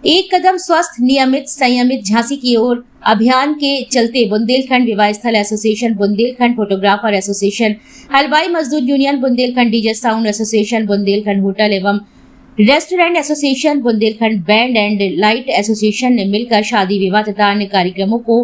एक कदम स्वस्थ नियमित संयमित झांसी की ओर अभियान के चलते बुंदेलखंड विवाह स्थल एसोसिएशन, बुंदेलखंड फोटोग्राफर एसोसिएशन, हलवाई मजदूर union, Bundelkhand DJ sound association, Bundelkhand hotel एवं restaurant association, Bundelkhand band and light association ने मिलकर शादी विवाह तथा अन्य कार्यक्रमों को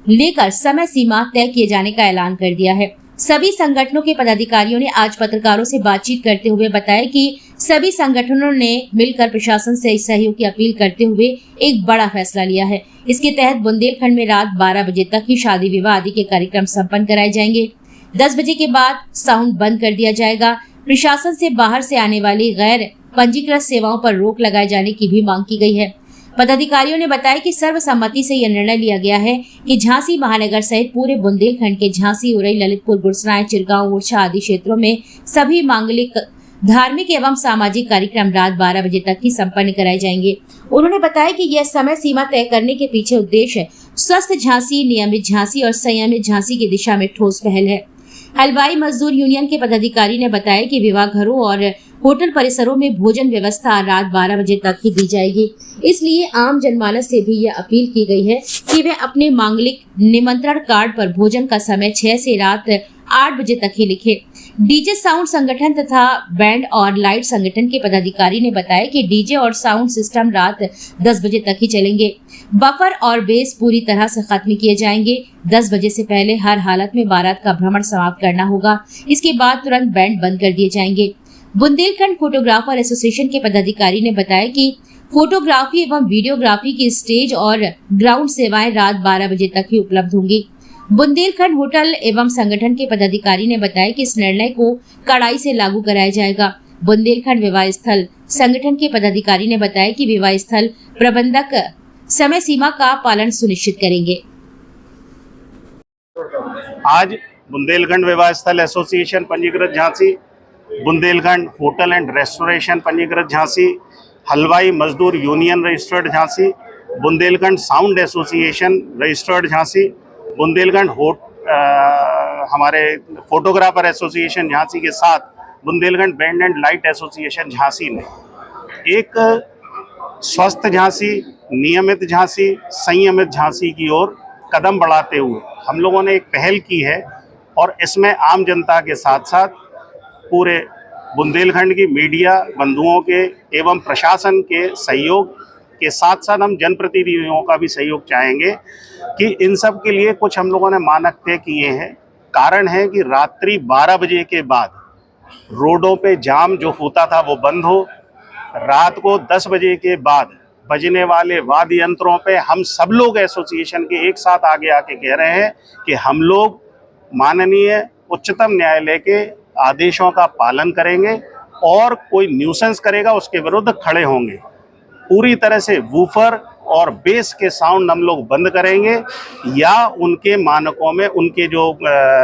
लेकर समय सीमा तय किए जाने का ऐलान कर दिया है। सभी संगठनों के पदाधिकारियों ने आज पत्रकारों से बातचीत करते हुए बताया कि सभी संगठनों ने मिलकर प्रशासन से सहयोग की अपील करते हुए एक बड़ा फैसला लिया है। इसके तहत बुंदेलखंड में रात 12 बजे तक ही शादी विवाह आदि के कार्यक्रम संपन्न कराए जाएंगे। 10 बजे के बाद साउंड बंद कर दिया जाएगा। प्रशासन से बाहर से आने वाली गैर पंजीकृत सेवाओं पर रोक लगाए जाने की भी मांग की गई है। पदाधिकारियों ने बताया कि सर्वसम्मति से यह निर्णय लिया गया है कि झांसी महानगर सहित पूरे बुंदेलखंड के झांसी, उरई, ललितपुर, गुरसराय, चिरगांव, ओरछा आदि क्षेत्रों में सभी मांगलिक, धार्मिक एवं सामाजिक कार्यक्रम रात 12 बजे तक ही संपन्न कराए जाएंगे। उन्होंने बताया कि यह समय सीमा तय करने के पीछे उद्देश्य स्वस्थ झांसी, नियमित झांसी और संयमित झांसी की दिशा में ठोस पहल है। हलवाई मजदूर यूनियन के पदाधिकारी ने बताया कि विवाह घरों और होटल परिसरों में भोजन व्यवस्था रात 12 बजे तक ही दी जाएगी। इसलिए आम जनमानस से भी यह अपील की गई है कि वे अपने मांगलिक निमंत्रण कार्ड पर भोजन का समय 6 से रात 8 बजे तक ही लिखे। डीजे साउंड संगठन तथा बैंड और लाइट संगठन के पदाधिकारी ने बताया कि डीजे और साउंड सिस्टम रात 10 बजे तक ही चलेंगे। बफर और बेस पूरी तरह से खत्म किए जाएंगे। 10 बजे से पहले हर हालत में बारात का भ्रमण समाप्त करना होगा। इसके बाद तुरंत बैंड बंद कर दिए जाएंगे। बुंदेलखंड फोटोग्राफर एसोसिएशन के पदाधिकारी ने बताया कि फोटोग्राफी एवं वीडियोग्राफी की स्टेज और ग्राउंड सेवाएं रात 12 बजे तक ही उपलब्ध होंगी। बुंदेलखंड होटल एवं संगठन के पदाधिकारी ने बताया कि इस निर्णय को कड़ाई से लागू कराया जाएगा। बुंदेलखंड विवाह स्थल संगठन के पदाधिकारी ने बताया कि विवाह स्थल प्रबंधक समय सीमा का पालन सुनिश्चित करेंगे। आज बुंदेलखंड विवाह स्थल एसोसिएशन पंजीकृत Jhansi, Bundelkhand hotel and restoration पंजीकृत झांसी, हलवाई मजदूर union registered Jhansi, Bundelkhand sound association registered Jhansi, Bundelkhand हमारे फोटोग्राफर एसोसिएशन झांसी के साथ Bundelkhand band and light association Jhansi ने एक स्वस्थ झांसी, नियमित झांसी, संयमित झांसी की ओर कदम बढ़ाते हुए हम लोगों ने एक पहल की है और इसमें आम जनता के साथ साथ पूरे बुंदेलखंड की मीडिया बंधुओं के एवं प्रशासन के सहयोग के साथ साथ हम जनप्रतिनिधियों का भी सहयोग चाहेंगे कि इन सब के लिए कुछ हम लोगों ने मानक तय किए हैं। कारण है कि रात्रि 12 बजे के बाद रोडों पे जाम जो होता था वो बंद हो। रात को 10 बजे के बाद बजने वाले वाद्य यंत्रों पे हम सब लोग एसोसिएशन के एक साथ आगे आके कह रहे हैं कि हम लोग माननीय उच्चतम न्यायालय के आदेशों का पालन करेंगे और कोई न्यूसेंस करेगा उसके विरुद्ध खड़े होंगे। पूरी तरह से वूफर और बेस के साउंड हम लोग बंद करेंगे या उनके मानकों में उनके जो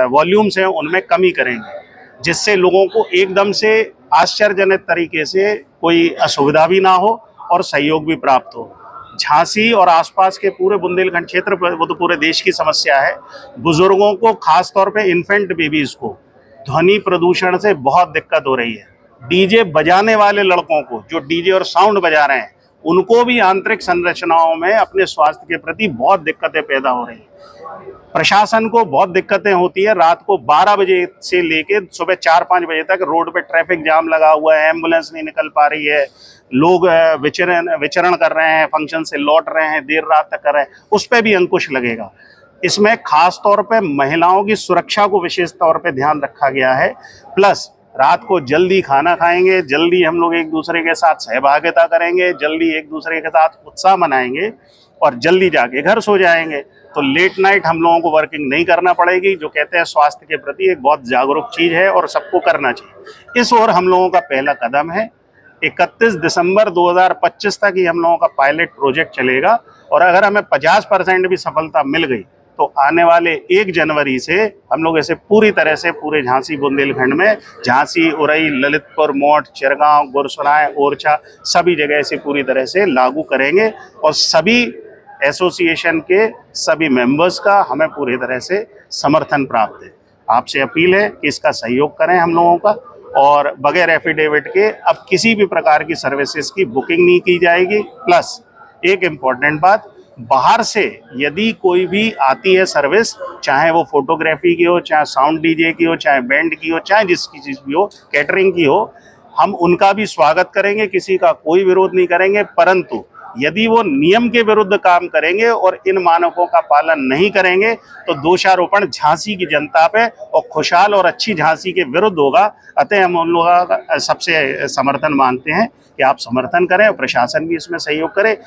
वॉल्यूम्स हैं उनमें कमी करेंगे, जिससे लोगों को एकदम से आश्चर्यजनक तरीके से कोई असुविधा भी ना हो और सहयोग भी प्राप्त हो। झांसी और आसपास के पूरे बुंदेलखंड क्षेत्र पर, वो तो पूरे देश की समस्या है, बुजुर्गों को खास तौर पे इन्फेंट बेबीज को ध्वनि प्रदूषण से बहुत दिक्कत हो रही है। डीजे बजाने वाले लड़कों को जो डीजे और साउंड बजा रहे हैं उनको भी आंतरिक संरचनाओं में अपने स्वास्थ्य के प्रति बहुत दिक्कतें पैदा हो रही हैं। प्रशासन को बहुत दिक्कतें होती है। रात को 12 बजे से लेके सुबह 4-5 बजे तक रोड पे ट्रैफिक जाम लगा हुआ है, एम्बुलेंस नहीं निकल पा रही है, लोग विचरण कर रहे हैं, फंक्शन से लौट रहे हैं, देर रात तक कर रहे हैं, उस पर भी अंकुश लगेगा। इसमें खास तौर पे महिलाओं की सुरक्षा को विशेष तौर पे ध्यान रखा गया है। प्लस रात को जल्दी खाना खाएंगे, जल्दी हम लोग एक दूसरे के साथ सहभागिता करेंगे, जल्दी एक दूसरे के साथ उत्साह मनाएंगे और जल्दी जाके घर सो जाएंगे। तो लेट नाइट हम लोगों को वर्किंग नहीं करना पड़ेगी, जो कहते हैं स्वास्थ्य के प्रति एक बहुत जागरूक चीज़ है और सबको करना चाहिए। इस ओर हम लोगों का पहला कदम है। 31 दिसंबर 2025 तक ही हम लोगों का पायलट प्रोजेक्ट चलेगा और अगर हमें 50% भी सफलता मिल गई तो आने वाले 1 जनवरी से हम लोग ऐसे पूरी तरह से पूरे झांसी बुंदेलखंड में झांसी, उरई, ललितपुर, मोट, चिरगांव, गुरसराय, ओरछा सभी जगह से पूरी तरह से लागू करेंगे और सभी एसोसिएशन के सभी मेंबर्स का हमें पूरी तरह से समर्थन प्राप्त है। आपसे अपील है कि इसका सहयोग करें हम लोगों का और बगैर एफिडेविट के अब किसी भी प्रकार की सर्विसेज की बुकिंग नहीं की जाएगी। प्लस एक इम्पॉर्टेंट बात, बाहर से यदि कोई भी आती है सर्विस, चाहे वो फोटोग्राफी की हो, चाहे साउंड डीजे की हो, चाहे बैंड की हो, चाहे जिसकी चीज़ भी हो, कैटरिंग की हो, हम उनका भी स्वागत करेंगे, किसी का कोई विरोध नहीं करेंगे। परंतु यदि वो नियम के विरुद्ध काम करेंगे और इन मानकों का पालन नहीं करेंगे तो दोषारोपण झांसी की जनता पे और खुशहाल और अच्छी झांसी के विरुद्ध होगा। अतः हम उन लोगों का सबसे समर्थन मांगते हैं कि आप समर्थन करें और प्रशासन भी इसमें सहयोग करे।